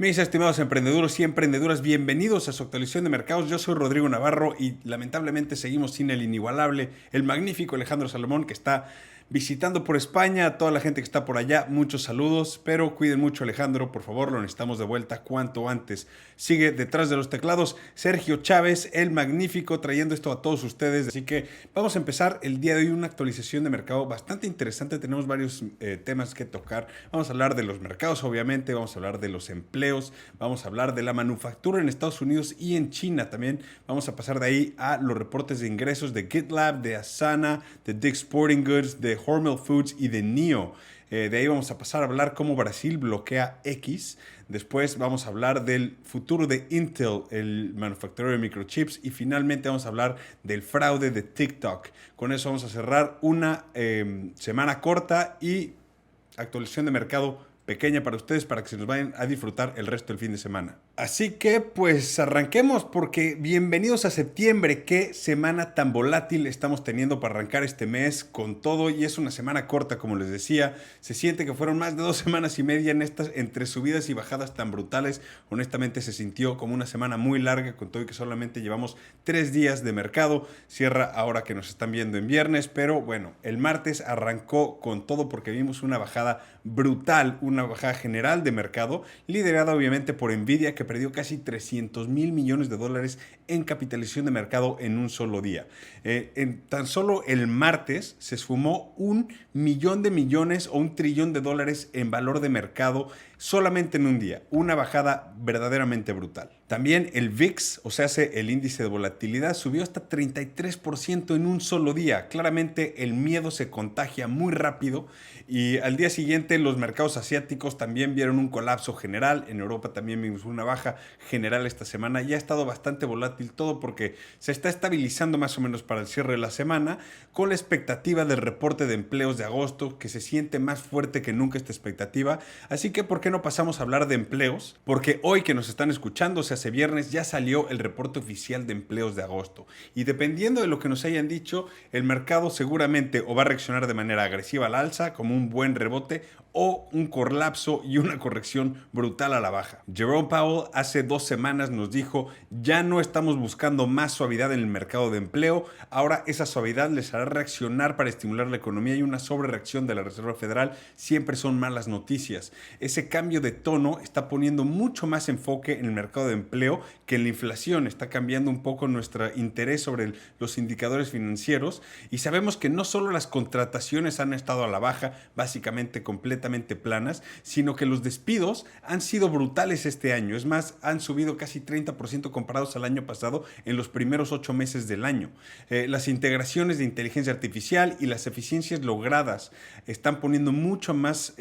Mis estimados emprendedores y emprendedoras, bienvenidos a su actualización de mercados. Yo soy Rodrigo Navarro y lamentablemente seguimos sin el inigualable, el magnífico Alejandro Salomón, que está visitando por España. A toda la gente que está por allá, muchos saludos, pero cuiden mucho a Alejandro, por favor, lo necesitamos de vuelta cuanto antes. Sigue detrás de los teclados Sergio Chávez, el magnífico, trayendo esto a todos ustedes. Así que vamos a empezar el día de hoy una actualización de mercado bastante interesante. Tenemos varios temas que tocar. Vamos a hablar de los mercados, obviamente, vamos a hablar de los empleos, vamos a hablar de la manufactura en Estados Unidos y en China también. Vamos a pasar de ahí a los reportes de ingresos de GitLab, de Asana, de Dick's Sporting Goods, de Hormel Foods y de NIO. De ahí vamos a pasar a hablar cómo Brasil bloquea X. Después vamos a hablar del futuro de Intel, el manufacturero de microchips. Y finalmente vamos a hablar del fraude de TikTok. Con eso vamos a cerrar una semana corta y actualización de mercado pequeña para ustedes, para que se nos vayan a disfrutar el resto del fin de semana. Así que pues arranquemos, porque bienvenidos a septiembre. Qué semana tan volátil estamos teniendo para arrancar este mes con todo, y es una semana corta, como les decía. Se siente que fueron más de 2 semanas y media en estas, entre subidas y bajadas tan brutales. Honestamente se sintió como una semana muy larga, con todo y que solamente llevamos 3 días de mercado. Cierra ahora que nos están viendo en viernes, pero bueno, el martes arrancó con todo porque vimos una bajada brutal, una bajada general de mercado, liderada obviamente por Nvidia, que perdió casi 300 mil millones de dólares en capitalización de mercado en un solo día. En tan solo el martes se esfumó 1 millón de millones o 1 trillón de dólares en valor de mercado solamente en un día. Una bajada verdaderamente brutal. También el VIX, o sea, el índice de volatilidad, subió hasta 33% en un solo día. Claramente el miedo se contagia muy rápido, y al día siguiente los mercados asiáticos también vieron un colapso general. En Europa también vimos una baja general esta semana. Ya ha estado bastante volátil todo porque se está estabilizando más o menos para el cierre de la semana, con la expectativa del reporte de empleos de agosto, que se siente más fuerte que nunca esta expectativa. Así que ¿por qué no pasamos a hablar de empleos? Porque hoy que nos están escuchando, o sea, hace viernes, ya salió el reporte oficial de empleos de agosto. Y dependiendo de lo que nos hayan dicho, el mercado seguramente o va a reaccionar de manera agresiva al alza, como un buen rebote, o un colapso y una corrección brutal a la baja. Jerome Powell hace 2 semanas nos dijo: ya no estamos buscando más suavidad en el mercado de empleo, ahora esa suavidad les hará reaccionar para estimular la economía, y una sobrereacción de la Reserva Federal siempre son malas noticias. Ese cambio de tono está poniendo mucho más enfoque en el mercado de empleo que en la inflación. Está cambiando un poco nuestro interés sobre los indicadores financieros, y sabemos que no solo las contrataciones han estado a la baja, básicamente completamente planas, sino que los despidos han sido brutales este año. Es más, han subido casi 30% comparados al año pasado en los primeros 8 meses del año. Las integraciones de inteligencia artificial y las eficiencias logradas están poniendo mucho más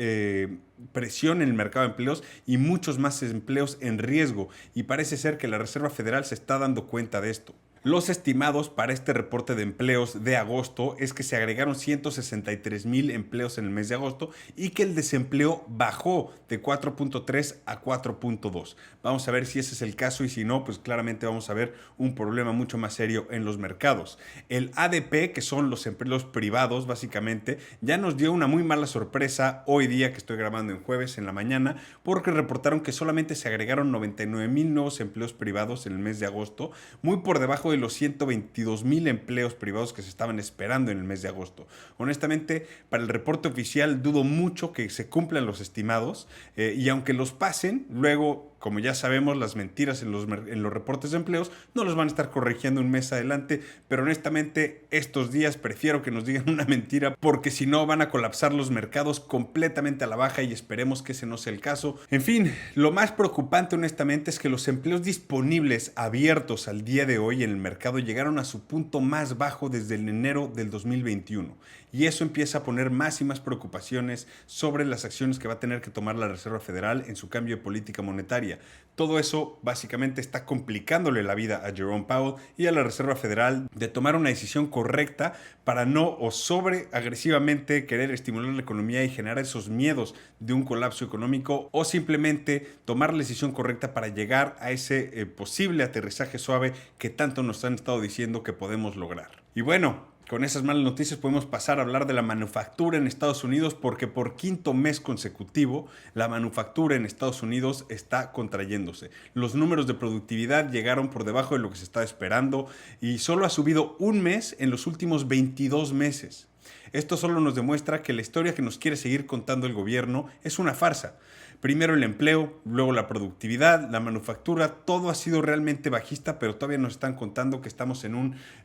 presión en el mercado de empleos y muchos más empleos en riesgo, y parece ser que la Reserva Federal se está dando cuenta de esto. Los estimados para este reporte de empleos de agosto es que se agregaron 163 mil empleos en el mes de agosto, y que el desempleo bajó de 4.3 a 4.2. Vamos a ver si ese es el caso, y si no, pues claramente vamos a ver un problema mucho más serio en los mercados. El ADP, que son los empleos privados básicamente, ya nos dio una muy mala sorpresa hoy día, que estoy grabando en jueves en la mañana, porque reportaron que solamente se agregaron 99 mil nuevos empleos privados en el mes de agosto, muy por debajo de los 122 mil empleos privados que se estaban esperando en el mes de agosto. Honestamente, para el reporte oficial dudo mucho que se cumplan los estimados, y aunque los pasen, luego, como ya sabemos, las mentiras en los reportes de empleos no los van a estar corrigiendo un mes adelante, pero honestamente estos días prefiero que nos digan una mentira, porque si no van a colapsar los mercados completamente a la baja, y esperemos que ese no sea el caso. En fin, lo más preocupante honestamente es que los empleos disponibles abiertos al día de hoy en el mercado llegaron a su punto más bajo desde el enero del 2021, y eso empieza a poner más y más preocupaciones sobre las acciones que va a tener que tomar la Reserva Federal en su cambio de política monetaria. Todo eso básicamente está complicándole la vida a Jerome Powell y a la Reserva Federal de tomar una decisión correcta para no o sobre agresivamente querer estimular la economía y generar esos miedos de un colapso económico, o simplemente tomar la decisión correcta para llegar a ese posible aterrizaje suave que tanto nos han estado diciendo que podemos lograr. Y bueno, Con esas malas noticias podemos pasar a hablar de la manufactura en Estados Unidos porque por quinto mes consecutivo la manufactura en Estados Unidos está contrayéndose. Los números de productividad llegaron por debajo de lo que se estaba esperando y solo ha subido un mes en los últimos 22 meses. Esto solo nos demuestra que la historia que nos quiere seguir contando el gobierno es una farsa. Primero el empleo, luego la productividad, la manufactura, todo ha sido realmente bajista, pero todavía nos están contando que estamos en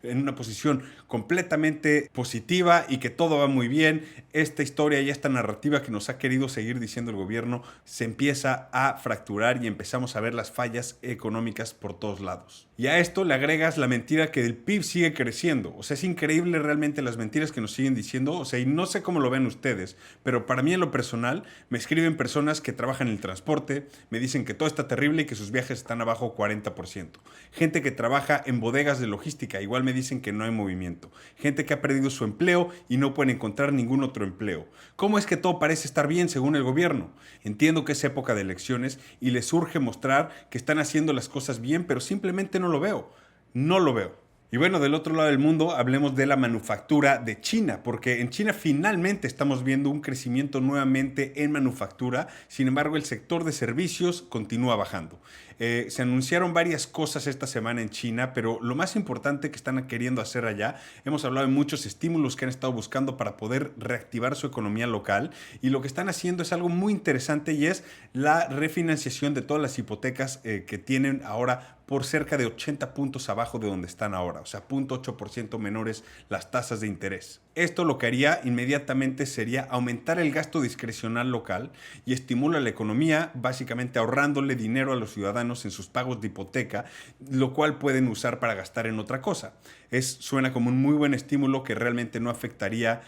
una posición completamente positiva y que todo va muy bien. Esta historia y esta narrativa que nos ha querido seguir diciendo el gobierno se empieza a fracturar y empezamos a ver las fallas económicas por todos lados. Y a esto le agregas la mentira que el PIB sigue creciendo. O sea, es increíble realmente las mentiras que nos siguen diciendo. O sea, y no sé cómo lo ven ustedes, pero para mí en lo personal me escriben personas que trabajan en el transporte, me dicen que todo está terrible y que sus viajes están abajo 40%. Gente que trabaja en bodegas de logística, igual me dicen que no hay movimiento. Gente que ha perdido su empleo y no pueden encontrar ningún otro empleo. ¿Cómo es que todo parece estar bien según el gobierno? Entiendo que es época de elecciones y les urge mostrar que están haciendo las cosas bien, pero simplemente no lo veo. No lo veo. Y bueno, del otro lado del mundo hablemos de la manufactura de China, porque en China finalmente estamos viendo un crecimiento nuevamente en manufactura, sin embargo el sector de servicios continúa bajando. Se anunciaron varias cosas esta semana en China, pero lo más importante que están queriendo hacer allá, hemos hablado de muchos estímulos que han estado buscando para poder reactivar su economía local y lo que están haciendo es algo muy interesante y es la refinanciación de todas las hipotecas que tienen ahora por cerca de 80 puntos abajo de donde están ahora, o sea, 0.8% menores las tasas de interés. Esto lo que haría inmediatamente sería aumentar el gasto discrecional local y estimula la economía, básicamente ahorrándole dinero a los ciudadanos en sus pagos de hipoteca, lo cual pueden usar para gastar en otra cosa. Suena como un muy buen estímulo que realmente no afectaría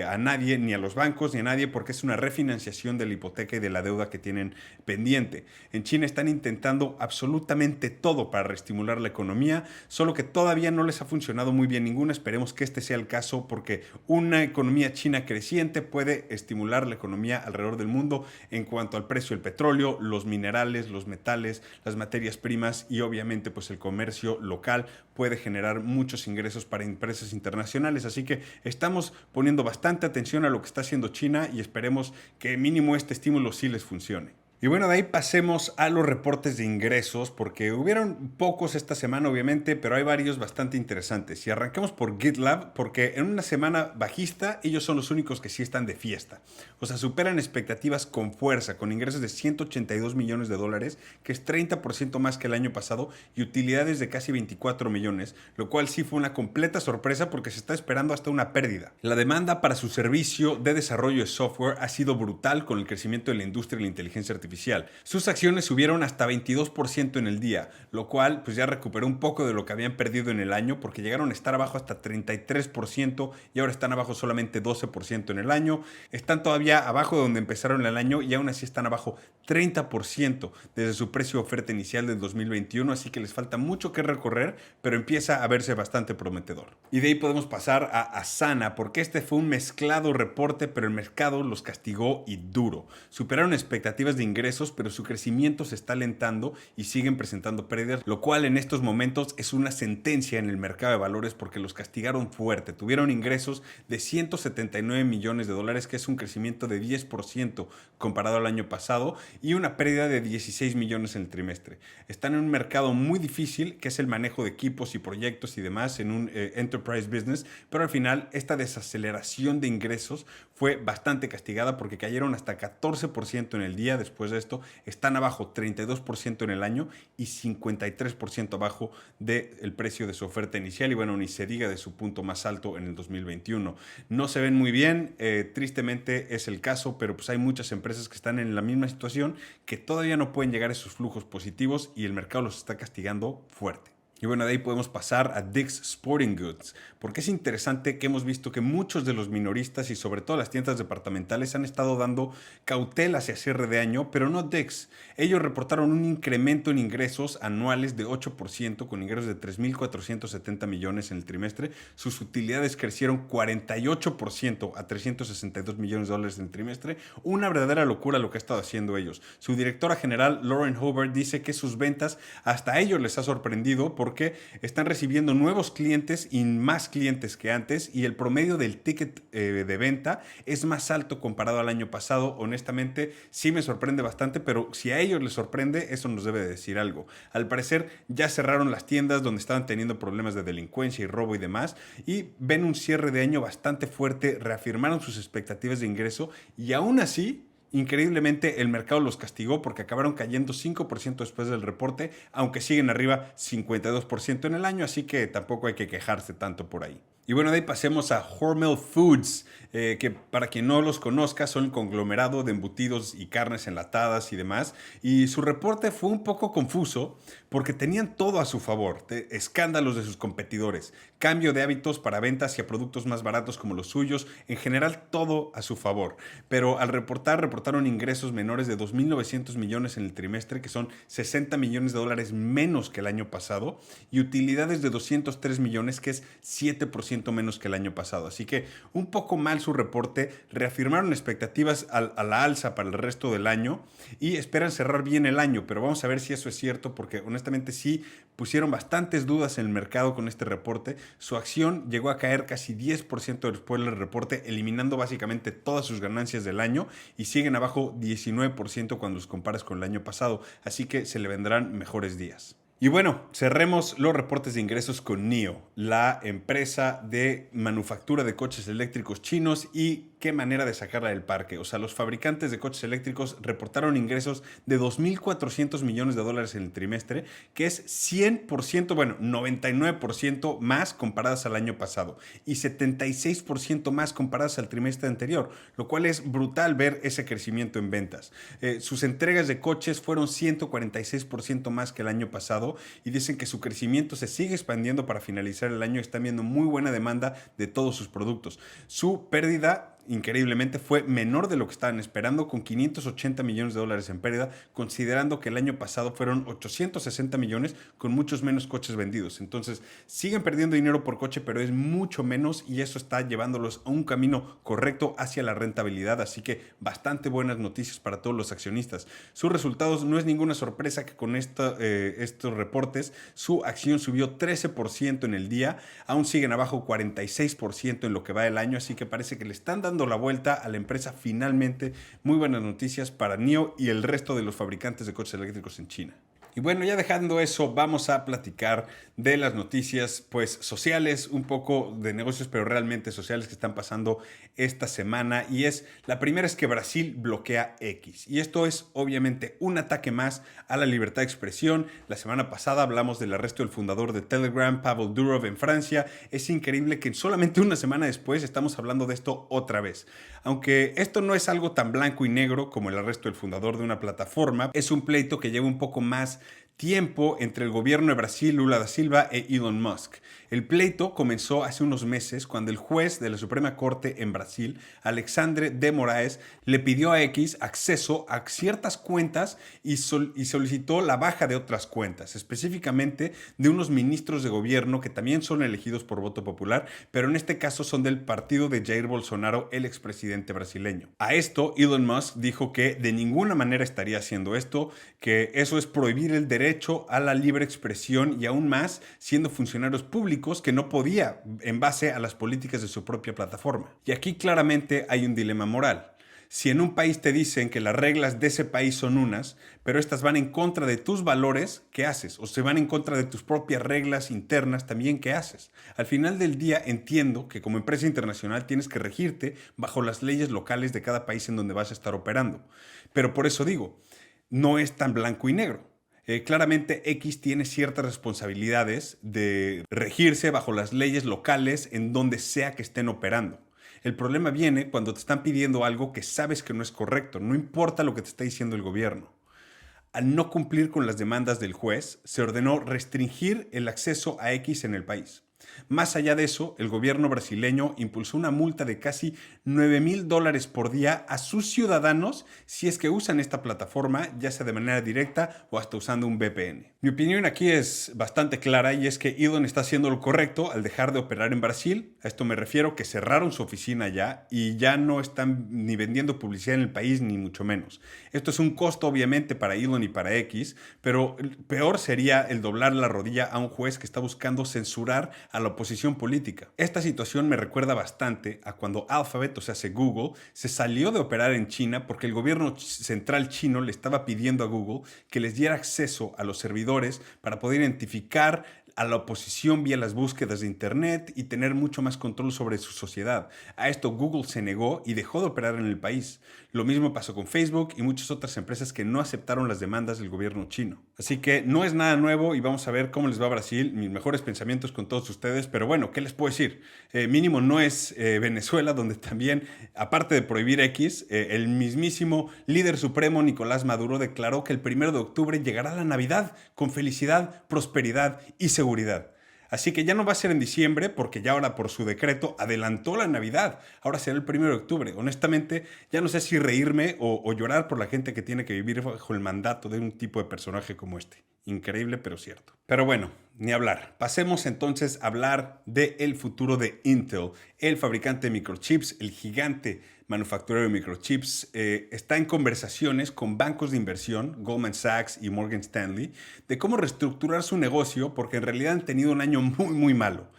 a nadie, ni a los bancos, ni a nadie, porque es una refinanciación de la hipoteca y de la deuda que tienen pendiente. En China están intentando absolutamente todo para reestimular la economía, solo que todavía no les ha funcionado muy bien ninguna. Esperemos que este sea el caso, porque una economía china creciente puede estimular la economía alrededor del mundo en cuanto al precio del petróleo, los minerales, los metales, las materias primas y obviamente pues el comercio local puede generar muchos ingresos para empresas internacionales. Así que estamos poniendo bastante atención a lo que está haciendo China y esperemos que mínimo este estímulo sí les funcione. Y bueno, de ahí pasemos a los reportes de ingresos, porque hubieron pocos esta semana, obviamente, pero hay varios bastante interesantes. Y arranquemos por GitLab, porque en una semana bajista, ellos son los únicos que sí están de fiesta. O sea, superan expectativas con fuerza, con ingresos de $182 millones, que es 30% más que el año pasado, y utilidades de casi 24 millones, lo cual sí fue una completa sorpresa porque se está esperando hasta una pérdida. La demanda para su servicio de desarrollo de software ha sido brutal con el crecimiento de la industria de la inteligencia artificial. Sus acciones subieron hasta 22% en el día, lo cual pues ya recuperó un poco de lo que habían perdido en el año, porque llegaron a estar abajo hasta 33% y ahora están abajo solamente 12% en el año. Están todavía abajo de donde empezaron el año y aún así están abajo 30% desde su precio de oferta inicial del 2021, así que les falta mucho que recorrer, pero empieza a verse bastante prometedor. Y de ahí podemos pasar a Asana, porque este fue un mezclado reporte, pero el mercado los castigó y duro. Superaron expectativas de ingresos, pero su crecimiento se está alentando y siguen presentando pérdidas, lo cual en estos momentos es una sentencia en el mercado de valores porque los castigaron fuerte. Tuvieron ingresos de $179 millones, que es un crecimiento de 10% comparado al año pasado, y una pérdida de 16 millones en el trimestre. Están en un mercado muy difícil, que es el manejo de equipos y proyectos y demás en un enterprise business, pero al final esta desaceleración de ingresos fue bastante castigada porque cayeron hasta 14% en el día. Después de esto están abajo 32% en el año y 53% abajo del precio de su oferta inicial, y bueno, ni se diga de su punto más alto en el 2021. No se ven muy bien, tristemente es el caso, pero pues hay muchas empresas que están en la misma situación, que todavía no pueden llegar a esos flujos positivos y el mercado los está castigando fuerte. Y bueno, de ahí podemos pasar a Dick's Sporting Goods, porque es interesante que hemos visto que muchos de los minoristas y sobre todo las tiendas departamentales han estado dando cautela hacia cierre de año, pero no Dick's. Ellos reportaron un incremento en ingresos anuales de 8%, con ingresos de 3.470 millones en el trimestre. Sus utilidades crecieron 48% a $362 millones en el trimestre. Una verdadera locura lo que ha estado haciendo ellos. Su directora general, Lauren Hobart, dice que sus ventas hasta a ellos les ha sorprendido porque porque están recibiendo nuevos clientes y más clientes que antes, y el promedio del ticket de venta es más alto comparado al año pasado. Honestamente, sí me sorprende bastante, pero si a ellos les sorprende, eso nos debe de decir algo. Al parecer, ya cerraron las tiendas donde estaban teniendo problemas de delincuencia y robo y demás, y ven un cierre de año bastante fuerte, reafirmaron sus expectativas de ingreso, y aún así, increíblemente, el mercado los castigó porque acabaron cayendo 5% después del reporte, aunque siguen arriba 52% en el año, así que tampoco hay que quejarse tanto por ahí. Y bueno, de ahí pasemos a Hormel Foods, que para quien no los conozca son un conglomerado de embutidos y carnes enlatadas y demás. Y su reporte fue un poco confuso porque tenían todo a su favor. Escándalos de sus competidores, cambio de hábitos para ventas hacia productos más baratos como los suyos, en general todo a su favor. Pero al reportaron ingresos menores de 2.900 millones en el trimestre, que son 60 millones de dólares menos que el año pasado, y utilidades de 203 millones, que es 7% menos que el año pasado. Así que un poco mal su reporte, reafirmaron expectativas a la alza para el resto del año y esperan cerrar bien el año, pero vamos a ver si eso es cierto, porque honestamente sí pusieron bastantes dudas en el mercado con este reporte. Su acción llegó a caer casi 10% después del reporte, eliminando básicamente todas sus ganancias del año, y siguen abajo 19% cuando los comparas con el año pasado, así que se le vendrán mejores días. Y bueno, cerremos los reportes de ingresos con NIO, la empresa de manufactura de coches eléctricos chinos, y qué manera de sacarla del parque. O sea, los fabricantes de coches eléctricos reportaron ingresos de 2.400 millones de dólares en el trimestre, que es 100%, bueno, 99% más comparadas al año pasado y 76% más comparadas al trimestre anterior, lo cual es brutal ver ese crecimiento en ventas. Sus entregas de coches fueron 146% más que el año pasado, y dicen que su crecimiento se sigue expandiendo para finalizar el año. Están viendo muy buena demanda de todos sus productos. Su pérdida, increíblemente, fue menor de lo que estaban esperando, con 580 millones de dólares en pérdida, considerando que el año pasado fueron 860 millones con muchos menos coches vendidos. Entonces siguen perdiendo dinero por coche, pero es mucho menos, y eso está llevándolos a un camino correcto hacia la rentabilidad. Así que bastante buenas noticias para todos los accionistas. Sus resultados, no es ninguna sorpresa que con estos reportes su acción subió 13% en el día, aún siguen abajo 46% en lo que va del año, así que parece que le están dando la vuelta a la empresa finalmente. Muy buenas noticias para NIO y el resto de los fabricantes de coches eléctricos en China. Y bueno, ya dejando eso, vamos a platicar de las noticias pues sociales, un poco de negocios, pero realmente sociales, que están pasando esta semana. Y la primera es que Brasil bloquea X. Y esto es obviamente un ataque más a la libertad de expresión. La semana pasada hablamos del arresto del fundador de Telegram, Pavel Durov, en Francia. Es increíble que solamente una semana después estamos hablando de esto otra vez. Aunque esto no es algo tan blanco y negro como el arresto del fundador de una plataforma, es un pleito que lleva un poco más tiempo entre el gobierno de Brasil, Lula da Silva, e Elon Musk. El pleito comenzó hace unos meses cuando el juez de la Suprema Corte en Brasil, Alexandre de Moraes, le pidió a X acceso a ciertas cuentas y solicitó la baja de otras cuentas, específicamente de unos ministros de gobierno que también son elegidos por voto popular, pero en este caso son del partido de Jair Bolsonaro, el expresidente brasileño. A esto, Elon Musk dijo que de ninguna manera estaría haciendo esto, que eso es prohibir el derecho a la libre expresión, y aún más siendo funcionarios públicos, que no podía en base a las políticas de su propia plataforma. Y aquí claramente hay un dilema moral. Si en un país te dicen que las reglas de ese país son unas, pero estas van en contra de tus valores, ¿qué haces? O se van en contra de tus propias reglas internas, también, ¿qué haces? Al final del día entiendo que como empresa internacional tienes que regirte bajo las leyes locales de cada país en donde vas a estar operando. Pero por eso digo, no es tan blanco y negro. Claramente X tiene ciertas responsabilidades de regirse bajo las leyes locales en donde sea que estén operando. El problema viene cuando te están pidiendo algo que sabes que no es correcto, no importa lo que te está diciendo el gobierno. Al no cumplir con las demandas del juez, se ordenó restringir el acceso a X en el país. Más allá de eso, el gobierno brasileño impulsó una multa de casi $9,000 por día a sus ciudadanos si es que usan esta plataforma, ya sea de manera directa o hasta usando un VPN. Mi opinión aquí es bastante clara y es que Elon está haciendo lo correcto al dejar de operar en Brasil. A esto me refiero que cerraron su oficina ya y ya no están ni vendiendo publicidad en el país ni mucho menos. Esto es un costo obviamente para Elon y para X, pero peor sería el doblar la rodilla a un juez que está buscando censurar a la oposición política. Esta situación me recuerda bastante a cuando Alphabet, o sea, Google, se salió de operar en China porque el gobierno central chino le estaba pidiendo a Google que les diera acceso a los servidores para poder identificar a la oposición vía las búsquedas de Internet y tener mucho más control sobre su sociedad. A esto Google se negó y dejó de operar en el país. Lo mismo pasó con Facebook y muchas otras empresas que no aceptaron las demandas del gobierno chino. Así que no es nada nuevo y vamos a ver cómo les va a Brasil. Mis mejores pensamientos con todos ustedes, pero bueno, ¿qué les puedo decir? Mínimo no es Venezuela, donde también, aparte de prohibir X, el mismísimo líder supremo Nicolás Maduro declaró que el 1 de octubre llegará la Navidad con felicidad, prosperidad y seguridad. Así que ya no va a ser en diciembre, porque ya ahora por su decreto adelantó la Navidad. Ahora será el 1 de octubre. Honestamente, ya no sé si reírme o llorar por la gente que tiene que vivir bajo el mandato de un tipo de personaje como este. Increíble, pero cierto. Pero bueno, ni hablar. Pasemos entonces a hablar del futuro de Intel. El fabricante de microchips, el gigante manufacturero de microchips, está en conversaciones con bancos de inversión, Goldman Sachs y Morgan Stanley, de cómo reestructurar su negocio porque en realidad han tenido un año muy malo.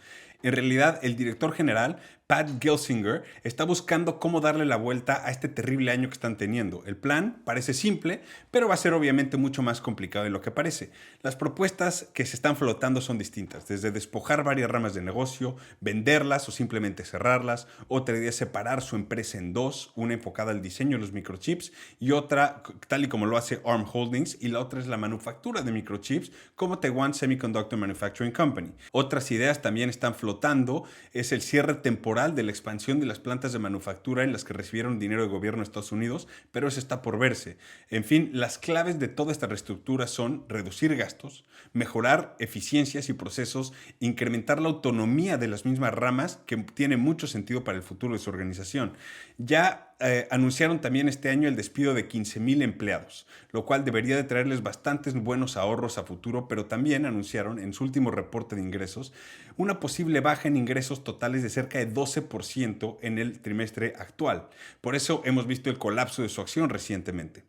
En realidad, el director general, Pat Gelsinger, está buscando cómo darle la vuelta a este terrible año que están teniendo. El plan parece simple, pero va a ser obviamente mucho más complicado de lo que parece. Las propuestas que se están flotando son distintas, desde despojar varias ramas de negocio, venderlas o simplemente cerrarlas. Otra idea es separar su empresa en dos, una enfocada al diseño de los microchips y otra, tal y como lo hace ARM Holdings, y la otra es la manufactura de microchips, como Taiwan Semiconductor Manufacturing Company. Otras ideas también están flotando, es el cierre temporal de la expansión de las plantas de manufactura en las que recibieron dinero del gobierno de Estados Unidos, pero eso está por verse. En fin, las claves de toda esta reestructura son reducir gastos, mejorar eficiencias y procesos, incrementar la autonomía de las mismas ramas, que tiene mucho sentido para el futuro de su organización. Ya anunciaron también este año el despido de 15,000 empleados, lo cual debería de traerles bastantes buenos ahorros a futuro, pero también anunciaron en su último reporte de ingresos una posible baja en ingresos totales de cerca de 12% en el trimestre actual. Por eso hemos visto el colapso de su acción recientemente.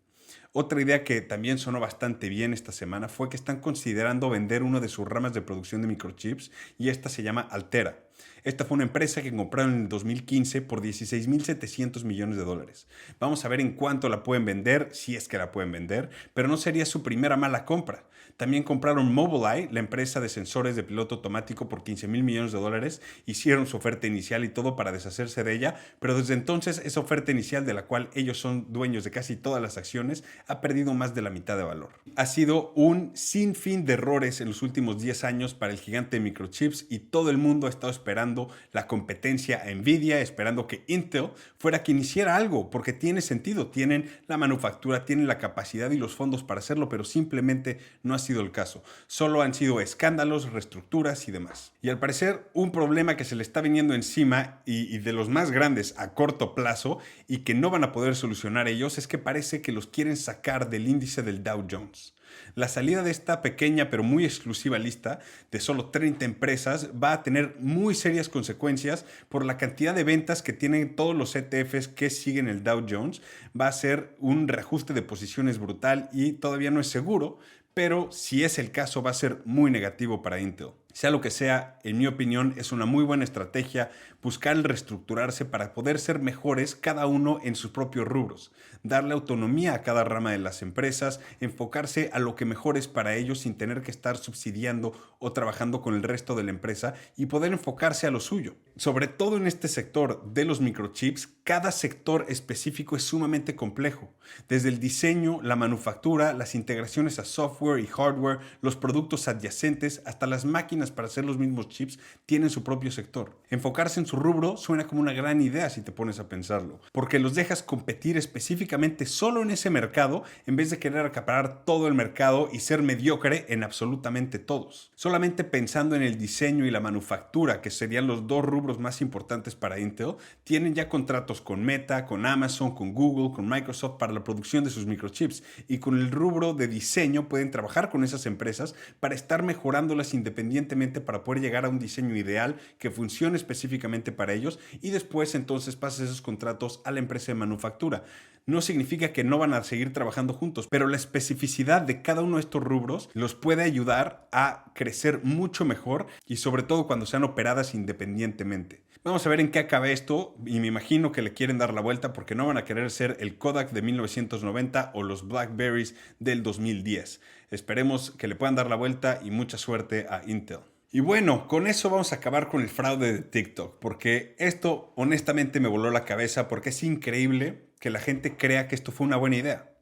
Otra idea que también sonó bastante bien esta semana fue que están considerando vender una de sus ramas de producción de microchips y esta se llama Altera. Esta fue una empresa que compraron en el 2015 por $16,700 millones. Vamos a ver en cuánto la pueden vender, si es que la pueden vender, pero no sería su primera mala compra. También compraron Mobileye, la empresa de sensores de piloto automático, por $15,000 millones. Hicieron su oferta inicial y todo para deshacerse de ella, pero desde entonces esa oferta inicial, de la cual ellos son dueños de casi todas las acciones, ha perdido más de la mitad de valor. Ha sido un sinfín de errores en los últimos 10 años para el gigante de microchips y todo el mundo ha estado esperando la competencia a Nvidia, esperando que Intel fuera quien hiciera algo, porque tiene sentido, tienen la manufactura, tienen la capacidad y los fondos para hacerlo, pero simplemente no ha sido el caso. Solo han sido escándalos, reestructuras y demás. Y al parecer, un problema que se le está viniendo encima y de los más grandes a corto plazo y que no van a poder solucionar ellos, es que parece que los quieren sacar del índice del Dow Jones. La salida de esta pequeña pero muy exclusiva lista de solo 30 empresas va a tener muy serias consecuencias por la cantidad de ventas que tienen todos los ETFs que siguen el Dow Jones. Va a ser un reajuste de posiciones brutal y todavía no es seguro, pero si es el caso va a ser muy negativo para Intel. Sea lo que sea, en mi opinión, es una muy buena estrategia buscar el reestructurarse para poder ser mejores cada uno en sus propios rubros, darle autonomía a cada rama de las empresas, enfocarse a lo que mejor es para ellos sin tener que estar subsidiando o trabajando con el resto de la empresa y poder enfocarse a lo suyo. Sobre todo en este sector de los microchips, cada sector específico es sumamente complejo. Desde el diseño, la manufactura, las integraciones a software y hardware, los productos adyacentes, hasta las máquinas máquinas para hacer los mismos chips tienen su propio sector. Enfocarse en su rubro suena como una gran idea si te pones a pensarlo, porque los dejas competir específicamente solo en ese mercado en vez de querer acaparar todo el mercado y ser mediocre en absolutamente todos. Solamente pensando en el diseño y la manufactura, que serían los dos rubros más importantes para Intel, tienen ya contratos con Meta, con Amazon, con Google, con Microsoft para la producción de sus microchips, y con el rubro de diseño pueden trabajar con esas empresas para estar mejorándolas independientemente para poder llegar a un diseño ideal que funcione específicamente para ellos, y después entonces pasas esos contratos a la empresa de manufactura. No significa que no van a seguir trabajando juntos, pero la especificidad de cada uno de estos rubros los puede ayudar a crecer mucho mejor, y sobre todo cuando sean operadas independientemente. Vamos a ver en qué acaba esto, y me imagino que le quieren dar la vuelta porque no van a querer ser el Kodak de 1990 o los Blackberries del 2010. Esperemos que le puedan dar la vuelta y mucha suerte a Intel. Y bueno, con eso vamos a acabar con el fraude de TikTok, porque esto honestamente me voló la cabeza, porque es increíble que la gente crea que esto fue una buena idea.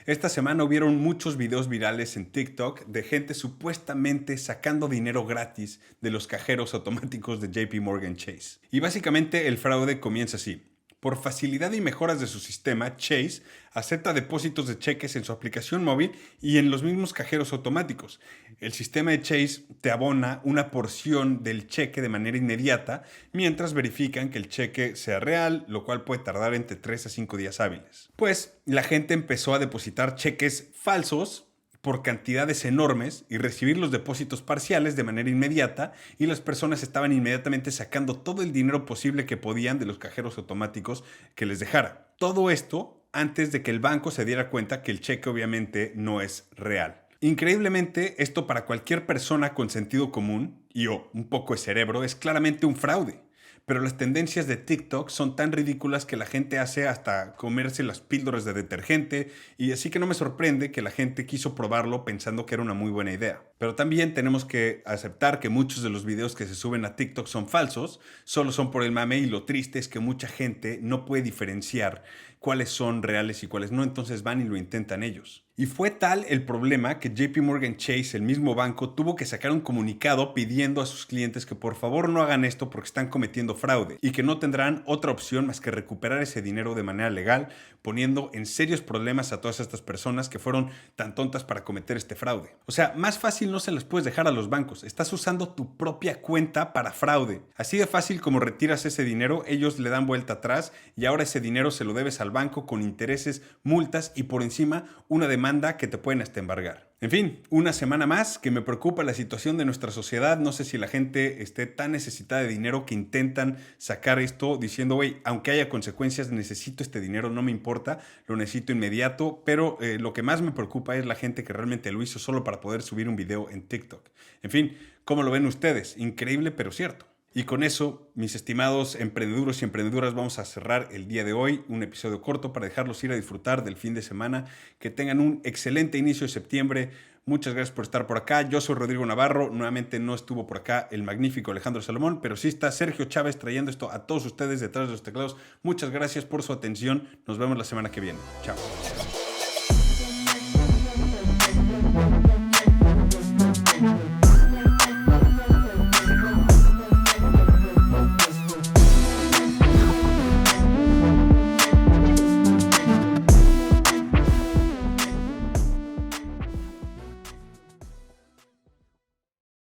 Esta semana hubieron muchos videos virales en TikTok de gente supuestamente sacando dinero gratis de los cajeros automáticos de JP Morgan Chase. Y básicamente el fraude comienza así. Por facilidad y mejoras de su sistema, Chase acepta depósitos de cheques en su aplicación móvil y en los mismos cajeros automáticos. El sistema de Chase te abona una porción del cheque de manera inmediata mientras verifican que el cheque sea real, lo cual puede tardar entre 3 a 5 días hábiles. Pues la gente empezó a depositar cheques falsos por cantidades enormes y recibir los depósitos parciales de manera inmediata, y las personas estaban inmediatamente sacando todo el dinero posible que podían de los cajeros automáticos que les dejara. Todo esto antes de que el banco se diera cuenta que el cheque obviamente no es real. Increíblemente, esto para cualquier persona con sentido común y un poco de cerebro es claramente un fraude. Pero las tendencias de TikTok son tan ridículas que la gente hace hasta comerse las píldoras de detergente, y así que no me sorprende que la gente quiso probarlo pensando que era una muy buena idea. Pero también tenemos que aceptar que muchos de los videos que se suben a TikTok son falsos, solo son por el mame, y lo triste es que mucha gente no puede diferenciar cuáles son reales y cuáles no, entonces van y lo intentan ellos. Y fue tal el problema que JP Morgan Chase, el mismo banco, tuvo que sacar un comunicado pidiendo a sus clientes que por favor no hagan esto porque están cometiendo fraude, y que no tendrán otra opción más que recuperar ese dinero de manera legal, poniendo en serios problemas a todas estas personas que fueron tan tontas para cometer este fraude. O sea, más fácil no se las puedes dejar a los bancos. Estás usando tu propia cuenta para fraude. Así de fácil como retiras ese dinero, ellos le dan vuelta atrás y ahora ese dinero se lo debes al banco con intereses, multas y por encima una demanda que te pueden hasta embargar. En fin, una semana más que me preocupa la situación de nuestra sociedad. No sé si la gente esté tan necesitada de dinero que intentan sacar esto diciendo, güey, aunque haya consecuencias, necesito este dinero, no me importa, lo necesito inmediato. Pero lo que más me preocupa es la gente que realmente lo hizo solo para poder subir un video en TikTok. En fin, ¿cómo lo ven ustedes? Increíble, pero cierto. Y con eso, mis estimados emprendedores y emprendedoras, vamos a cerrar el día de hoy. Un episodio corto para dejarlos ir a disfrutar del fin de semana. Que tengan un excelente inicio de septiembre. Muchas gracias por estar por acá. Yo soy Rodrigo Navarro. Nuevamente no estuvo por acá el magnífico Alejandro Salomón, pero sí está Sergio Chávez trayendo esto a todos ustedes detrás de los teclados. Muchas gracias por su atención. Nos vemos la semana que viene. Chao.